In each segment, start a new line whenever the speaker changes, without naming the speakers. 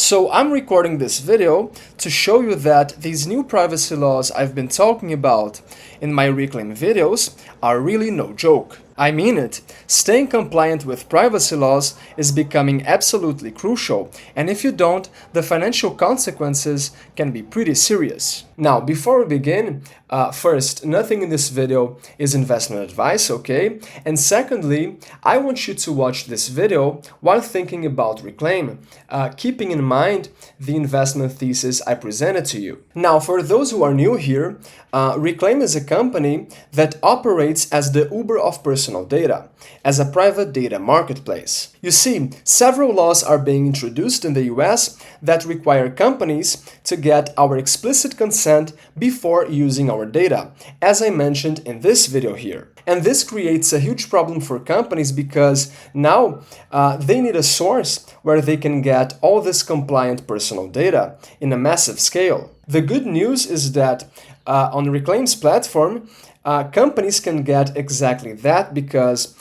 So I'm recording this video to show you that these new privacy laws I've been talking about in my Reclaim videos are really no joke. I mean it. Staying compliant with privacy laws is becoming absolutely crucial, and if you don't, the financial consequences can be pretty serious. Now, before we begin, first, nothing in this video is investment advice, okay? And secondly, I want you to watch this video while thinking about Reclaim, keeping in mind the investment thesis I presented to you. Now, for those who are new here, Reclaim is a company that operates as the Uber of personal data, as a private data marketplace. You see, several laws are being introduced in the US that require companies to get our explicit consent before using our data, as I mentioned in this video here. And this creates a huge problem for companies because now they need a source where they can get all this compliant personal data in a massive scale. The good news is that on Reclaim's platform, companies can get exactly that because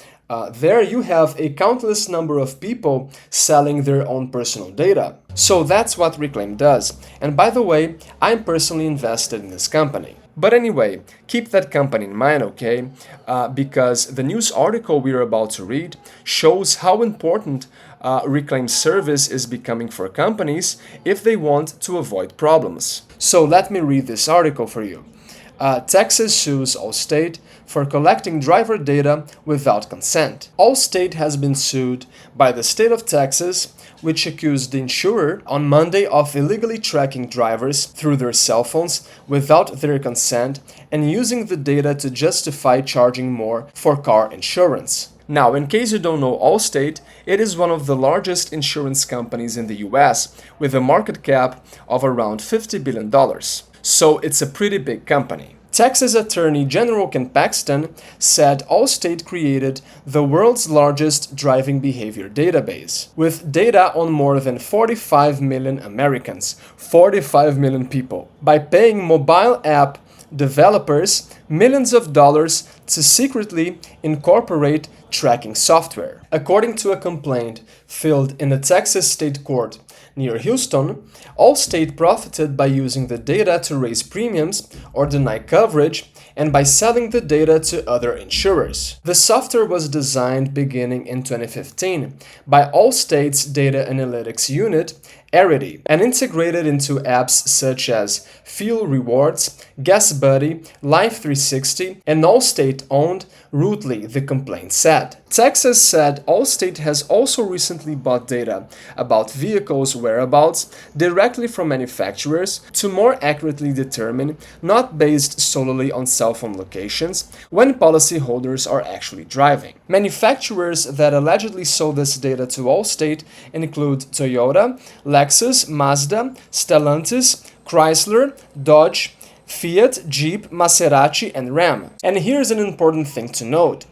there you have a countless number of people selling their own personal data. So that's what Reclaim does. And by the way, I'm personally invested in this company. But anyway, keep that company in mind, okay? Because the news article we're about to read shows how important Reclaim service is becoming for companies if they want to avoid problems. So let me read this article for you. Texas sues Allstate for collecting driver data without consent. Allstate has been sued by the state of Texas, which accused the insurer on Monday of illegally tracking drivers through their cell phones without their consent and using the data to justify charging more for car insurance. Now, in case you don't know Allstate, it is one of the largest insurance companies in the US with a market cap of around $50 billion. So it's a pretty big company. Texas Attorney General Ken Paxton said Allstate created the world's largest driving behavior database, with data on more than 45 million Americans, 45 million people, by paying mobile app developers millions of dollars to secretly incorporate tracking software. According to a complaint filed in a Texas state court near Houston, Allstate profited by using the data to raise premiums or deny coverage and by selling the data to other insurers. The software was designed beginning in 2015 by Allstate's data analytics unit, Arity, and integrated into apps such as Fuel Rewards, Gas Buddy, Life 360, and Allstate-owned Rootly, the complaint said. Texas said Allstate has also recently bought data about vehicles' whereabouts directly from manufacturers to more accurately determine, not based solely on cell phone locations, when policyholders are actually driving. Manufacturers that allegedly sold this data to Allstate include Toyota, Lexus, Mazda, Stellantis, Chrysler, Dodge, Fiat, Jeep, Maserati, and Ram. And here's an important thing to note.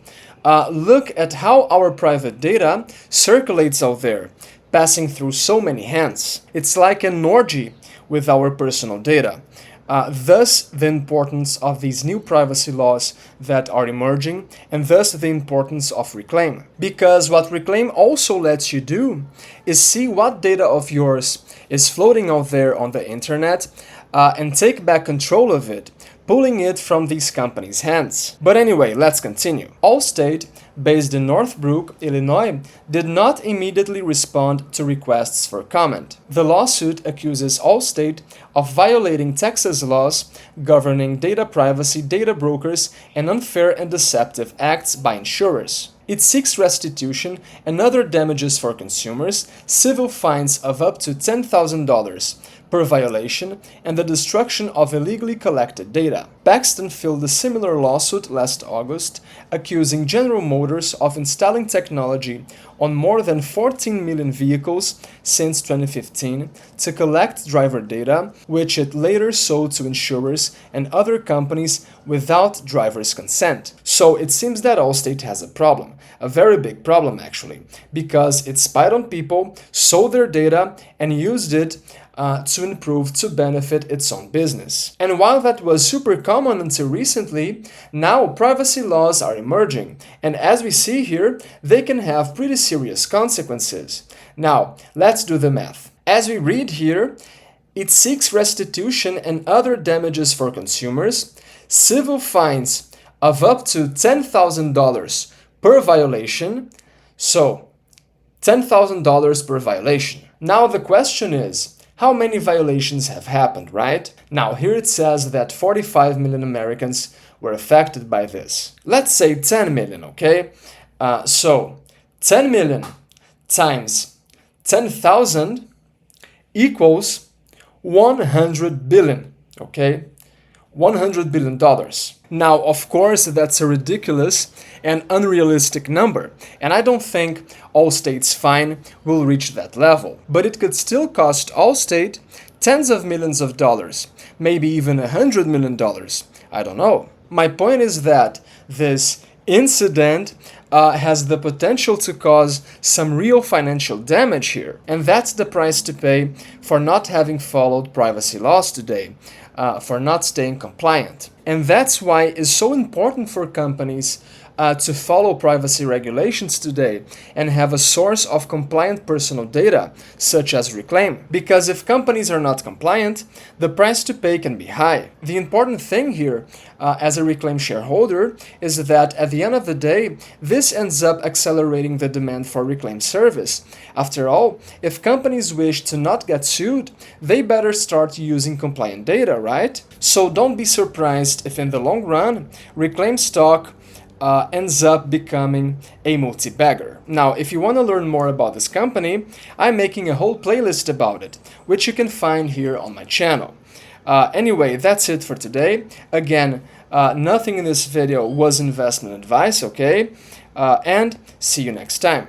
Look at how our private data circulates out there, passing through so many hands. It's like an orgy with our personal data. Thus, the importance of these new privacy laws that are emerging, and thus the importance of Reclaim. Because what Reclaim also lets you do is see what data of yours is floating out there on the internet and take back control of it, pulling it from these companies' hands. But anyway, let's continue. Allstate, based in Northbrook, Illinois, did not immediately respond to requests for comment. The lawsuit accuses Allstate of violating Texas laws governing data privacy, data brokers, and unfair and deceptive acts by insurers. It seeks restitution and other damages for consumers, civil fines of up to $10,000 per violation, and the destruction of illegally collected data. Paxton filed a similar lawsuit last August, accusing General Motors of installing technology on more than 14 million vehicles since 2015 to collect driver data, which it later sold to insurers and other companies without drivers' consent. So it seems that Allstate has a problem, a very big problem actually, because it spied on people, sold their data, and used it to improve to benefit its own business. And while that was super common until recently, now privacy laws are emerging, and as we see here, they can have pretty serious consequences. Now, let's do the math. As we read here, it seeks restitution and other damages for consumers, civil fines of up to $10,000 per violation. So, $10,000 per violation. Now the question is, how many violations have happened, right? Now here it says that 45 million Americans were affected by this. Let's say 10 million, okay? So 10 million times 10,000 equals 100 billion, okay? $100 billion. Now, of course, that's a ridiculous and unrealistic number, and I don't think Allstate's fine will reach that level. But it could still cost Allstate tens of millions of dollars, maybe even $100 million. I don't know. My point is that this incident has the potential to cause some real financial damage here. And that's the price to pay for not having followed privacy laws today, for not staying compliant. And that's why it's so important for companies to follow privacy regulations today and have a source of compliant personal data, such as Reclaim. Because if companies are not compliant, the price to pay can be high. The important thing here, as a Reclaim shareholder, is that at the end of the day, this ends up accelerating the demand for Reclaim service. After all, if companies wish to not get sued, they better start using compliant data, right? So don't be surprised if in the long run, Reclaim stock ends up becoming a multi-bagger. Now, if you want to learn more about this company, I'm making a whole playlist about it, which you can find here on my channel. Anyway, that's it for today. Again, nothing in this video was investment advice, okay? And see you next time.